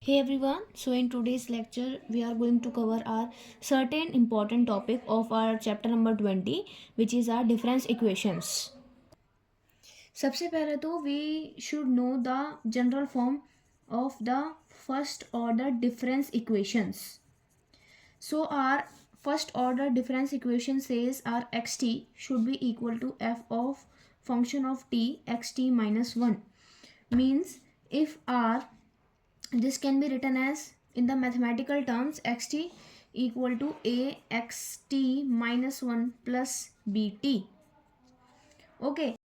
Hey everyone, so in today's lecture we are going to cover our certain important topic of our chapter number 20 which is our difference equations. सबसे पहले तो we should know the general form of the first order difference equations. So our first order difference equation says our xt should be equal to f of function of t xt minus 1. Means if our this can be written as in the mathematical terms xt equal to a xt minus 1 plus bt. Okay,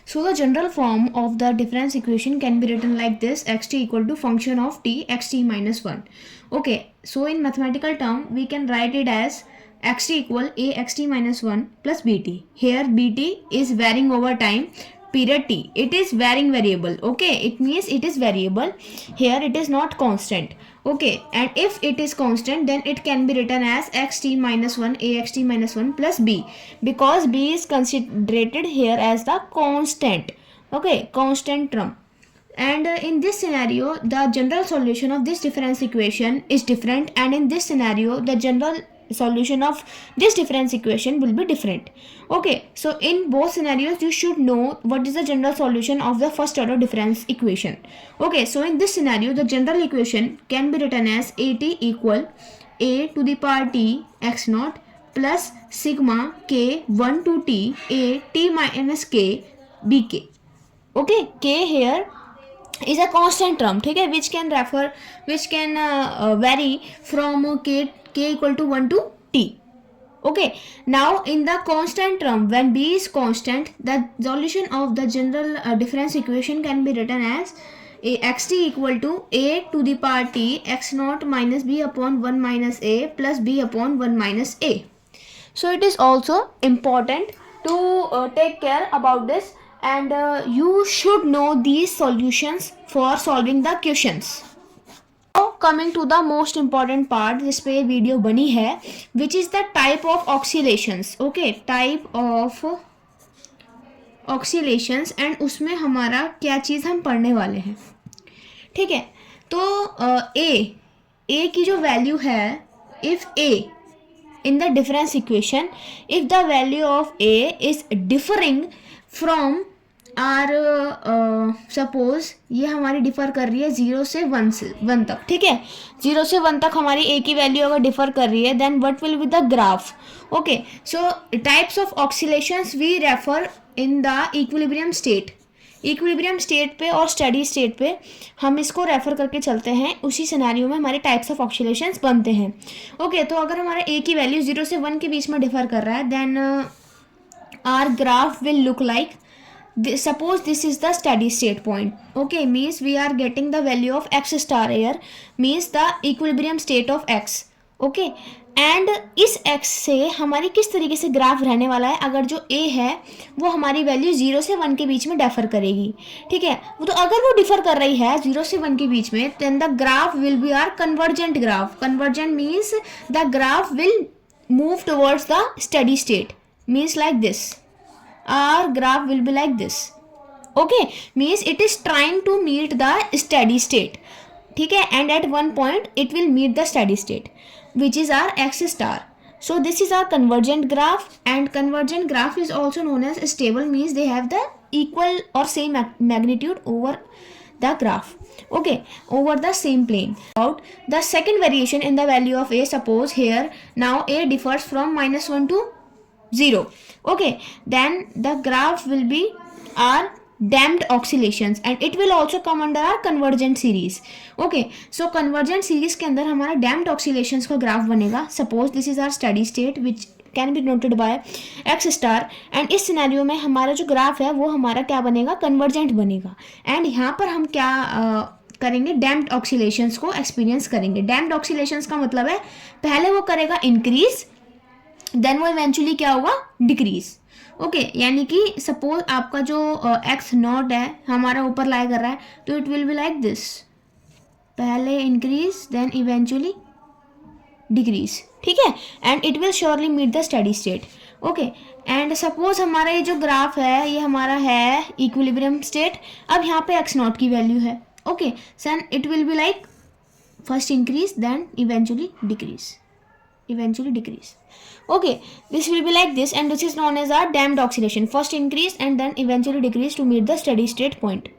so the general form of the difference equation can be written like this: xt equal to function of t xt minus 1. Okay, so in mathematical term we can write it as xt equal a xt minus 1 plus bt. Here bt is varying over time, period t, it is varying variable. Okay, it means it is variable, here it is not constant. Okay, and if it is constant then it can be written as xt minus 1 a xt minus 1 plus b, because b is considered here as the constant. Okay, constant term. And in this scenario the general solution of this difference equation is different, and in this scenario the general solution of this difference equation will be different. Okay, so in both scenarios you should know what is the general solution of the first order difference equation. Okay, so in this scenario the general equation can be written as at equal a to the power t x naught plus sigma k 1 to t a t minus k bk. Okay, k here is a constant term, ठीक है, which can vary from k equal to 1 to t. Okay, now in the constant term, when b is constant, the solution of the general difference equation can be written as xt equal to a to the power t x naught minus b upon 1 minus a plus b upon 1 minus a. So it is also important to take care about this, and you should know these solutions for solving the questions. Now coming to the most important part जिस पे video बनी है, which is the type of oscillations. Okay, type of oscillations, and उसमें हमारा क्या चीज़ हम पढ़ने वाले हैं. ठीक है, तो ए की जो वैल्यू है, if A in the difference equation, if the value of a is differing from our suppose ये हमारी डिफर कर रही है 0 से 1 तक. ठीक है, 0 से 1 तक हमारी a की वैल्यू अगर डिफर कर रही है then what will be the graph. Okay, so types of oscillations we refer in the equilibrium state. Equilibrium state पे और स्टडी स्टेट पे हम इसको रेफर करके चलते हैं, उसी सिनेरियो में हमारे टाइप्स ऑफ ऑक्सीलेशंस बनते हैं. ओके, तो अगर हमारा ए की वैल्यू 0 से 1 के बीच में डिफर कर रहा है then our graph will look like suppose this is the steady state point. Okay, means we are getting the value of x star here, means the equilibrium state of x. Okay, and इस x से हमारी किस तरीके से graph रहने वाला है, अगर जो a है वो हमारी वैल्यू 0 से 1 के बीच में डिफर करेगी. ठीक है, तो अगर वो डिफर कर रही है 0 से 1 के बीच में then the graph will be are convergent graph. Convergent means the graph will move towards the steady state, means like this. Our graph will be like this. Okay, means it is trying to meet the steady state. ठीक है, and at one point it will meet the steady state which is our x star. So this is our convergent graph, and convergent graph is also known as stable, means they have the equal or same magnitude over the graph. Okay, over the same plane. About the second variation in the value of a, suppose here now a differs from -1 to 0. Okay, then the graph will be our damped oscillations and it will also come under our convergent series. Okay, so convergent series के अंदर हमारा damped oscillations का graph बनेगा. Suppose this is our steady state which can be noted by x star, and इस scenario में हमारा जो graph है वो हमारा क्या बनेगा, कन्वर्जेंट बनेगा. एंड यहाँ पर हम क्या करेंगे, डैम्प्ड ऑक्सीलेशंस को एक्सपीरियंस करेंगे. डैम्प्ड ऑक्सीलेशंस का मतलब है पहले वो करेगा इंक्रीज, देन वो इवेंचुअली क्या होगा, डिक्रीज. ओके, यानी कि सपोज आपका जो एक्स नॉट है हमारा ऊपर लाई कर रहा है, तो it will be like this, पहले इंक्रीज देन इवेंचुअली डिक्रीज. ठीक है, and it will surely meet the steady state. Okay, and suppose हमारा ये जो ग्राफ है ये हमारा है इक्विलिब्रियम स्टेट. अब यहाँ पे एक्स नॉट की वैल्यू है. Okay, then it will be like first increase then eventually decrease. Okay, this will be like this, and this is known as a damped oscillation. First increase and then eventually decrease to meet the steady state point.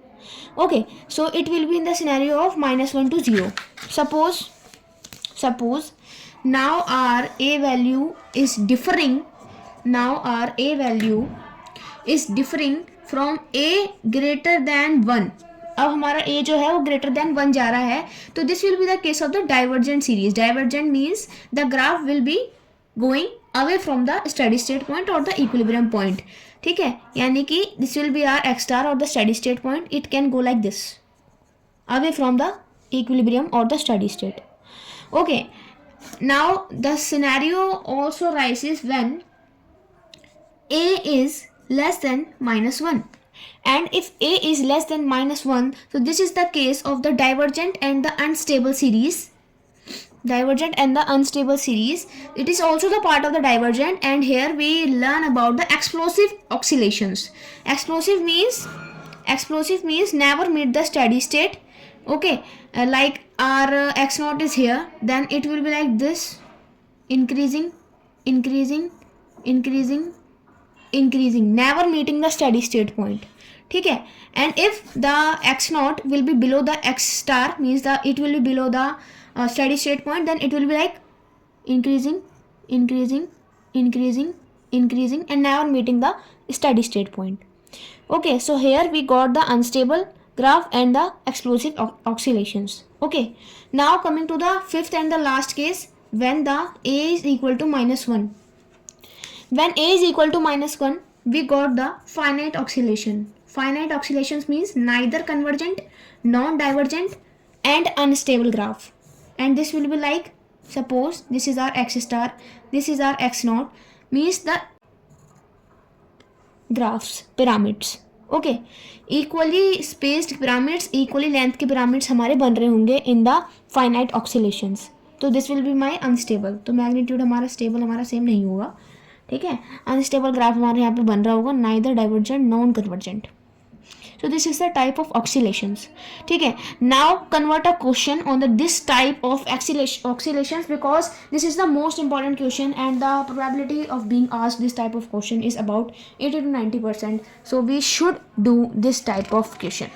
Okay, so it will be in the scenario of -1 to 0. Suppose now our a value is differing. From a greater than 1. अब हमारा a जो है वो greater than 1 जा रहा है, तो this will be the case of the divergent series. Divergent means the graph will be going away from the steady state point or the equilibrium point. ठीक है, यानी कि this will be our x star or the steady state point. It can go like this, away from the equilibrium or the steady state. Okay, now the scenario also rises when a is less than -1, and if a is less than -1, so this is the case of the divergent and the unstable series. It is also the part of the divergent, and here we learn about the explosive oscillations. Explosive means never meet the steady state. Okay, like our x naught is here, then it will be like this, increasing, never meeting the steady state point. ठीक है, and if the x naught will be below the x star, means that it will be below the steady state point, then it will be like increasing and never meeting the steady state point. Okay, so here we got the unstable graph and the explosive oscillations. Okay, now coming to the fifth and the last case, when the a is equal to -1. When a is equal to -1, we got the finite oscillation. Finite oscillations means neither convergent, non-divergent and unstable graph. And this will be like, suppose this is our x star, this is our x naught, means the graphs, pyramids. Okay, equally spaced pyramids, equally length के pyramids हमारे बन रहे होंगे in the finite ऑक्सीलेशंस. तो this will be my unstable. तो magnitude हमारा stable हमारा same नहीं होगा. ठीक है, अनस्टेबल ग्राफ हमारे यहाँ पे बन रहा होगा, neither divergent non convergent. So this is the type of oscillations. ठीक है, now convert a question on this type of oscillations, because this is the most important question and the probability of being asked this type of question is about 80 to 90%. So we should do this type of question.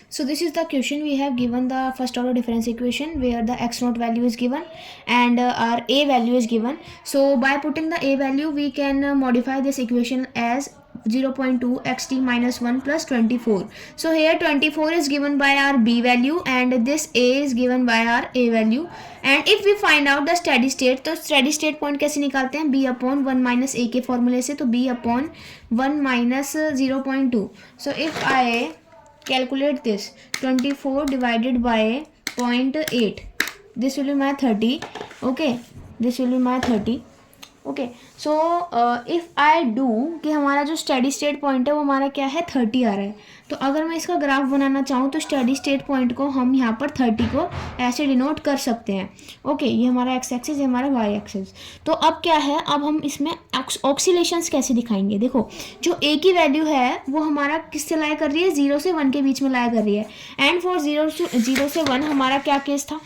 So this is the question. We have given the first order difference equation where the x naught value is given and our a value is given. So by putting the a value, we can modify this equation as 0.2 xt minus 1 plus 24. So here 24 is given by our b value and this a is given by our a value. And if we find out the steady state, तो steady state point कैसे निकालते हैं? b upon 1 minus a के फॉर्मूले से. तो b upon 1 minus 0.2. So if I calculate this, 24 divided by 0.8, this will be my 30. Okay, this will be my 30. Okay, so if I do कि हमारा जो स्टडी स्टेट पॉइंट है वो हमारा क्या है, 30 आ रहा है. तो अगर मैं इसका ग्राफ बनाना चाहूँ तो स्टडी स्टेट पॉइंट को हम यहाँ पर 30 को ऐसे डिनोट कर सकते हैं. ओके, ये हमारा एक्स एक्सिस, ये हमारा वाई एक्सिस. तो अब क्या है, अब हम इसमें ऑक्सीलेशंस कैसे दिखाएंगे. देखो, जो ए की वैल्यू है वो हमारा किससे लाया कर रही है, 0 से 1 के बीच में लाया कर रही है. एंड फॉर 0 से 1 हमारा क्या केस था,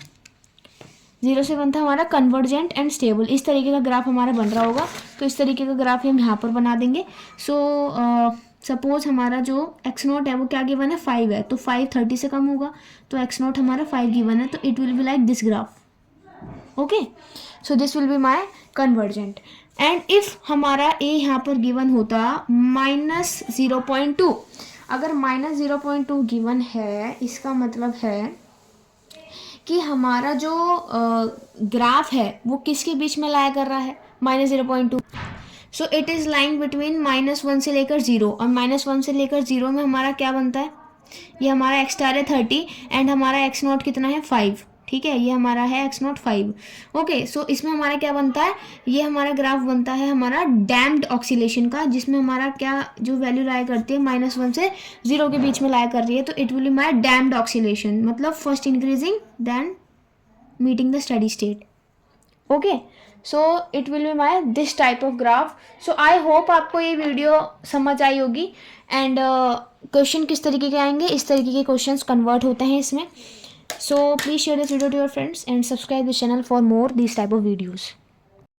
0 से 1 था हमारा कन्वर्जेंट एंड स्टेबल. इस तरीके का ग्राफ हमारा बन रहा होगा. तो इस तरीके का ग्राफ हम यहाँ पर बना देंगे. सो सपोज हमारा जो एक्स नोट है वो क्या गिवन है, 5 है. तो 5 30 से कम होगा, तो एक्स नोट हमारा 5 गिवन है. तो it will be like this graph. Okay, so this will be my convergent. And if हमारा ए यहाँ पर गिवन होता -0.2, अगर -0.2 गिवन है, इसका मतलब है कि हमारा जो ग्राफ है वो किसके बीच में लाया कर रहा है, -0.2. So it is lying between -1 से लेकर 0. और -1 से लेकर 0 में हमारा क्या बनता है, ये हमारा एक्स स्टार है 30 एंड हमारा एक्स नोट कितना है, 5. ठीक है, ये हमारा है एक्स नोट 5. ओके, सो इसमें हमारा क्या बनता है, ये हमारा ग्राफ बनता है हमारा डैम्प्ड ऑक्सीलेशन का, जिसमें हमारा क्या जो वैल्यू लाया करती है -1 से 0 के बीच में लाया कर रही है. तो it will be my damped oscillation, मतलब first increasing then meeting the steady state. Okay, so it will be my this type of graph. So I hope आपको ये वीडियो समझ आई होगी. एंड क्वेश्चन किस तरीके के आएंगे, इस तरीके के क्वेश्चंस कन्वर्ट होते हैं इसमें. So please share this video to your friends and subscribe this channel for more this type of videos.